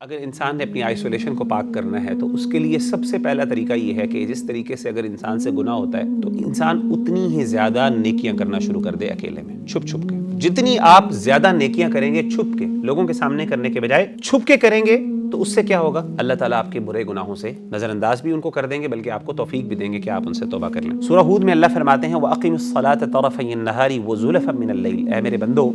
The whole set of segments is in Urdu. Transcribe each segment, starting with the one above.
اگر انسان نے اپنی آئسولیشن کو پاک کرنا ہے تو اس کے لیے سب سے پہلا طریقہ یہ ہے کہ جس طریقے سے اگر انسان سے گناہ ہوتا ہے تو انسان اتنی ہی زیادہ نیکیاں کرنا شروع کر دے اکیلے میں، چھپ چھپ کے۔ جتنی آپ زیادہ نیکیاں کریں گے چھپ کے، لوگوں کے سامنے کرنے کے بجائے چھپ کے کریں گے، تو اس سے کیا ہوگا؟ اللہ تعالیٰ آپ کے برے گناہوں سے نظر انداز بھی ان کو کر دیں گے، بلکہ آپ کو توفیق بھی دیں گے کہ آپ ان سے توبہ کر لیں۔ سورہ ہود میں اللہ فرماتے ہیں وَأَقِمِ الصَّلَاةَ طَرَفَيِ النَّهَارِ وَزُلَفًا مِنَ اللَّيْلِ، اے میرے بندو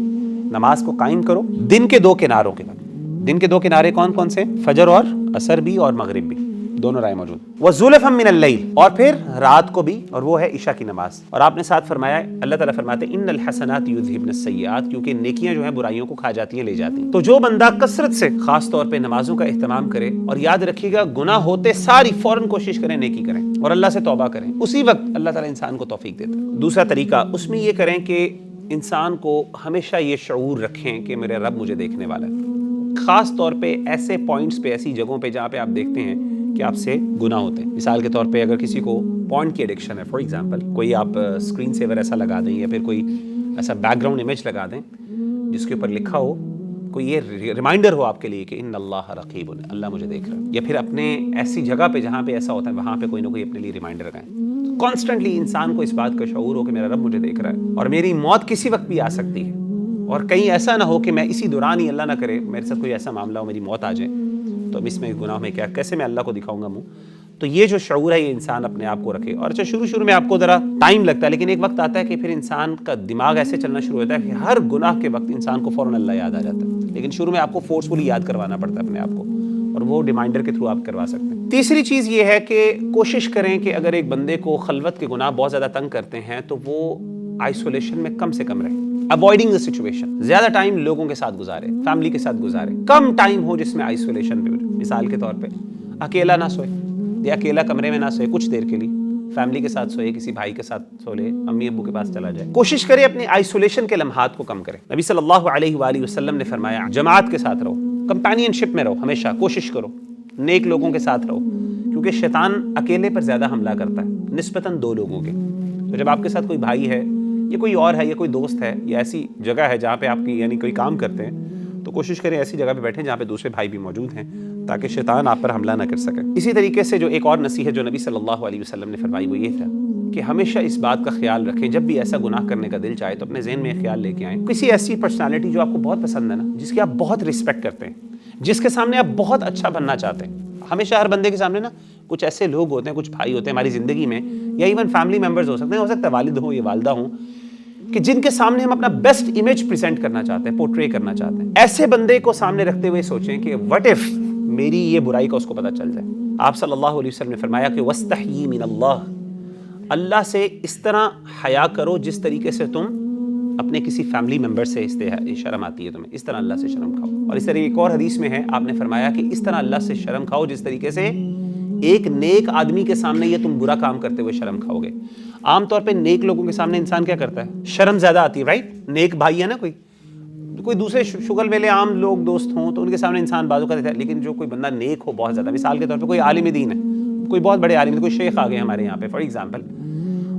نماز کو قائم کرو دن کے دو کناروں کے بعد۔ دن کے دو کنارے کون کون سے؟ فجر اور عصر بھی اور مغرب بھی، دونوں رائے موجود۔ وَزُلَفًا مِنَ اللَّيْلِ، اور پھر رات کو بھی، اور وہ ہے عشاء کی نماز۔ اور آپ نے ساتھ فرمایا، اللہ تعالیٰ فرماتے ہیں اِنَّ الْحَسَنَاتِ يُذْهِبْنَ السَّيِّئَاتِ، کیونکہ نیکیاں جو ہیں برائیوں کو کھا جاتی ہیں، لے جاتی ہیں۔ تو جو بندہ کثرت سے خاص طور پہ نمازوں کا اہتمام کرے، اور یاد رکھیے گا گناہ ہوتے ساری فوراً کوشش کریں نیکی کریں اور اللہ سے توبہ کریں، اسی وقت اللہ تعالیٰ انسان کو توفیق دیتا ہے۔ دوسرا طریقہ اس میں یہ کریں کہ انسان کو ہمیشہ یہ شعور رکھیں کہ میرے رب مجھے دیکھنے والا ہے، خاص طور پہ ایسے پوائنٹس پہ، ایسی جگہوں پہ جہاں پہ آپ دیکھتے ہیں کہ آپ سے گناہ ہوتے ہیں۔ مثال کے طور پہ اگر کسی کو پورن کی ایڈکشن ہے، فار ایگزامپل، کوئی آپ اسکرین سیور ایسا لگا دیں یا پھر کوئی ایسا بیک گراؤنڈ امیج لگا دیں جس کے اوپر لکھا ہو، کوئی یہ ریمائنڈر ہو آپ کے لیے کہ ان اللہ رقیب، اللہ مجھے دیکھ رہا ہے، یا پھر اپنے ایسی جگہ پہ جہاں پہ ایسا ہوتا ہے وہاں پہ کوئی نہ کوئی اپنے لیے ریمائنڈر لگائیں۔ کانسٹنٹلی انسان کو اس بات کا شعور ہو کہ میرا رب مجھے دیکھ رہا ہے اور میری موت کسی وقت بھی آ سکتی ہے، اور کہیں ایسا نہ ہو کہ میں اسی دوران ہی، اللہ نہ کرے میرے ساتھ کوئی ایسا معاملہ ہو میری موت آ جائے، تو اب اس میں گناہ میں کیا، کیسے میں اللہ کو دکھاؤں گا منہ؟ تو یہ جو شعور ہے یہ انسان اپنے آپ کو رکھے۔ اور اچھا شروع میں آپ کو ذرا ٹائم لگتا ہے، لیکن ایک وقت آتا ہے کہ پھر انسان کا دماغ ایسے چلنا شروع ہوتا ہے کہ ہر گناہ کے وقت انسان کو فوراً اللہ یاد آ جاتا ہے، لیکن شروع میں آپ کو فورسفلی یاد کروانا پڑتا ہے اپنے آپ کو، اور وہ ریمائنڈر کے تھرو آپ کروا سکتے ہیں۔ تیسری چیز یہ ہے کہ کوشش کریں کہ اگر ایک بندے کو خلوت کے گناہ بہت زیادہ تنگ کرتے ہیں تو وہ آئسولیشن میں کم سے کم رہے، اوائڈنگ دی سچویشن، زیادہ ٹائم لوگوں کے ساتھ گزارے، فیملی کے ساتھ گزارے، کم ٹائم ہو جس میں آئسولیشن پہ ہو۔ مثال کے طور پہ اکیلا نہ سوئے، یا اکیلا کمرے میں نہ سوئے کچھ دیر کے لیے، فیملی کے ساتھ سوئے، کسی بھائی کے ساتھ سو لے، امی ابو کے پاس چلا جائے۔ کوشش کرے اپنی آئسولیشن کے لمحات کو کم کرے۔ نبی صلی اللہ علیہ وآلہ وسلم نے فرمایا جماعت کے ساتھ رہو، کمپینین شپ میں رہو، ہمیشہ کوشش کرو نیک لوگوں کے ساتھ رہو، کیونکہ شیطان اکیلے پر زیادہ حملہ کرتا ہے نسبتاً دو لوگوں کے۔ تو جب آپ کے ساتھ کوئی بھائی ہے یا کوئی اور ہے یا کوئی دوست ہے یا ایسی جگہ ہے جہاں پہ آپ کی یعنی کوئی کام کرتے ہیں، تو کوشش کریں ایسی جگہ پہ بیٹھیں جہاں پہ دوسرے بھائی بھی موجود ہیں تاکہ شیطان آپ پر حملہ نہ کر سکے۔ اسی طریقے سے جو ایک اور نصیحت جو نبی صلی اللہ علیہ وسلم نے فرمائی وہ یہ تھا کہ ہمیشہ اس بات کا خیال رکھیں جب بھی ایسا گناہ کرنے کا دل چاہے تو اپنے ذہن میں خیال لے کے آئیں، کسی ایسی پرسنالٹی جو آپ کو بہت پسند ہے نا، جس کی آپ بہت رسپیکٹ کرتے ہیں، جس کے سامنے آپ بہت اچھا بننا چاہتے ہیں۔ ہمیشہ ہر بندے کے سامنے نا کچھ ایسے لوگ ہوتے ہیں، کچھ بھائی ہوتے ہیں ہماری زندگی میں، یا ایون فیملی ممبرز ہو سکتا ہے والد ہوں یا والدہ ہوں، کہ جن کے سامنے ہم اپنا بیسٹ امیج پریزنٹ کرنا چاہتے ہیں، پورٹری کرنا چاہتے ہیں۔ ایسے بندے کو سامنے رکھتے ہوئے سوچیں کہ وٹ اف میری یہ برائی کا اس کو پتہ چل جائے۔ آپ صلی اللہ علیہ وسلم نے فرمایا کہ وَاسْتَحْيِي مِنَ اللَّهِ، اللہ سے اس طرح حیا کرو جس طریقے سے تم اپنے کسی فیملی ممبر سے شرم آتی ہے تمہیں، اس طرح اللہ سے شرم کھاؤ۔ اور اس طرح ایک اور حدیث میں ہے، آپ نے فرمایا کہ اس طرح اللہ سے شرم کھاؤ جس طریقے سے ایک نیک آدمی کے سامنے یہ تم برا کام کرتے ہوئے شرم کھاؤ گے۔ عام طور پہ نیک لوگوں کے سامنے انسان کیا کرتا ہے؟ شرم زیادہ آتی ہے، رائٹ؟ نیک بھائی ہے نا، کوئی دوسرے شغل میں لے عام لوگ دوست ہوں تو ان کے سامنے انسان بازو کا دیتا ہے، لیکن جو کوئی بندہ نیک ہو بہت زیادہ، مثال کے طور پہ کوئی عالم دین ہے، کوئی بہت بڑے عالم، کوئی شیخ آ گئے ہمارے یہاں پہ فار ایگزامپل،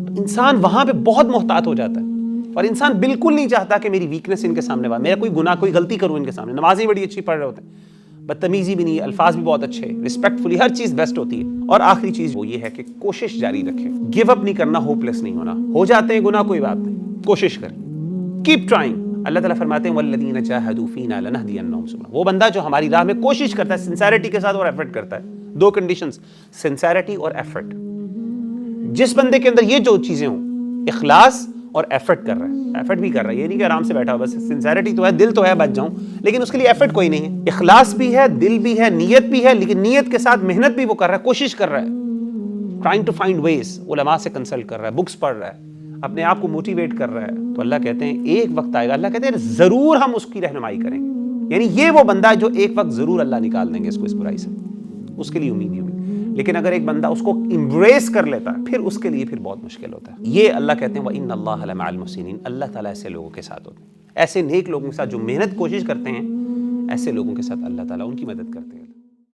تو انسان وہاں پہ بہت محتاط ہو جاتا ہے، اور انسان بالکل نہیں چاہتا کہ میری ویکنس ان کے سامنے میرا کوئی گناہ کوئی غلطی کروں ان کے سامنے۔ نمازیں بڑی اچھی پڑھ رہے ہوتے ہیں، بدتمیزی بھی نہیں، الفاظ بھی بہت اچھے، رسپیکٹفلی ہر چیز بیسٹ ہوتی ہے۔ اور آخری چیز وہ یہ ہے کہ کوشش جاری رکھیں، گیو اپ نہیں کرنا، ہوپ لیس نہیں ہونا۔ ہو جاتے ہیں گناہ کوئی بات نہیں، کوشش کریں، کیپ ٹرائنگ۔ اللہ تعالیٰ فرماتے ہیں وَالَّذِينَ جَاهَدُوا فِينَا لَنَهْدِيَنَّهُمْ سُبُلَنَا، وہ بندہ جو ہماری راہ میں کوشش کرتا ہے سنسیریٹی کے ساتھ اور ایفرٹ کرتا ہے، دو کنڈیشنز، سنسیریٹی اور ایفرٹ۔ جس بندے کے اندر یہ جو چیزیں ہوں، اخلاص اور ایفرٹ کر رہا ہے، ایفرٹ بھی کر رہا ہے، یہ نہیں کہ آرام سے بیٹھا ہو بس سنسیریٹی تو ہے، دل تو ہے بچ جاؤں، لیکن اس کے لیے ایفرٹ کوئی نہیں ہے، اخلاص بھی ہے، دل بھی ہے، نیت بھی ہے، لیکن نیت کے ساتھ محنت بھی وہ کر رہا ہے، کوشش کر رہا ہے، ٹرائنگ ٹو فائنڈ ویز، علماء سے کنسلٹ کر رہا ہے، بکس پڑھ رہا ہے، اپنے آپ کو موٹیویٹ کر رہا ہے، تو اللہ کہتے ہیں ایک وقت آئے گا، اللہ کہتے ہیں ضرور ہم اس کی رہنمائی کریں گے۔ یعنی یہ وہ بندہ ہے جو ایک وقت ضرور اللہ نکال دیں گے اس کو اس برائی سے، اس کے لیے امید ہی امید۔ لیکن اگر ایک بندہ اس کو امبریس کر لیتا ہے پھر اس کے لیے پھر بہت مشکل ہوتا ہے۔ یہ اللہ کہتے ہیں وَإِنَّ اللَّهَ لَمَعَ الْمُحْسِنِينَ، اللہ تعالیٰ ایسے لوگوں کے ساتھ ہوتے ہیں، ایسے نیک لوگوں کے ساتھ جو محنت کوشش کرتے ہیں، ایسے لوگوں کے ساتھ اللہ تعالیٰ ان کی مدد کرتے ہیں۔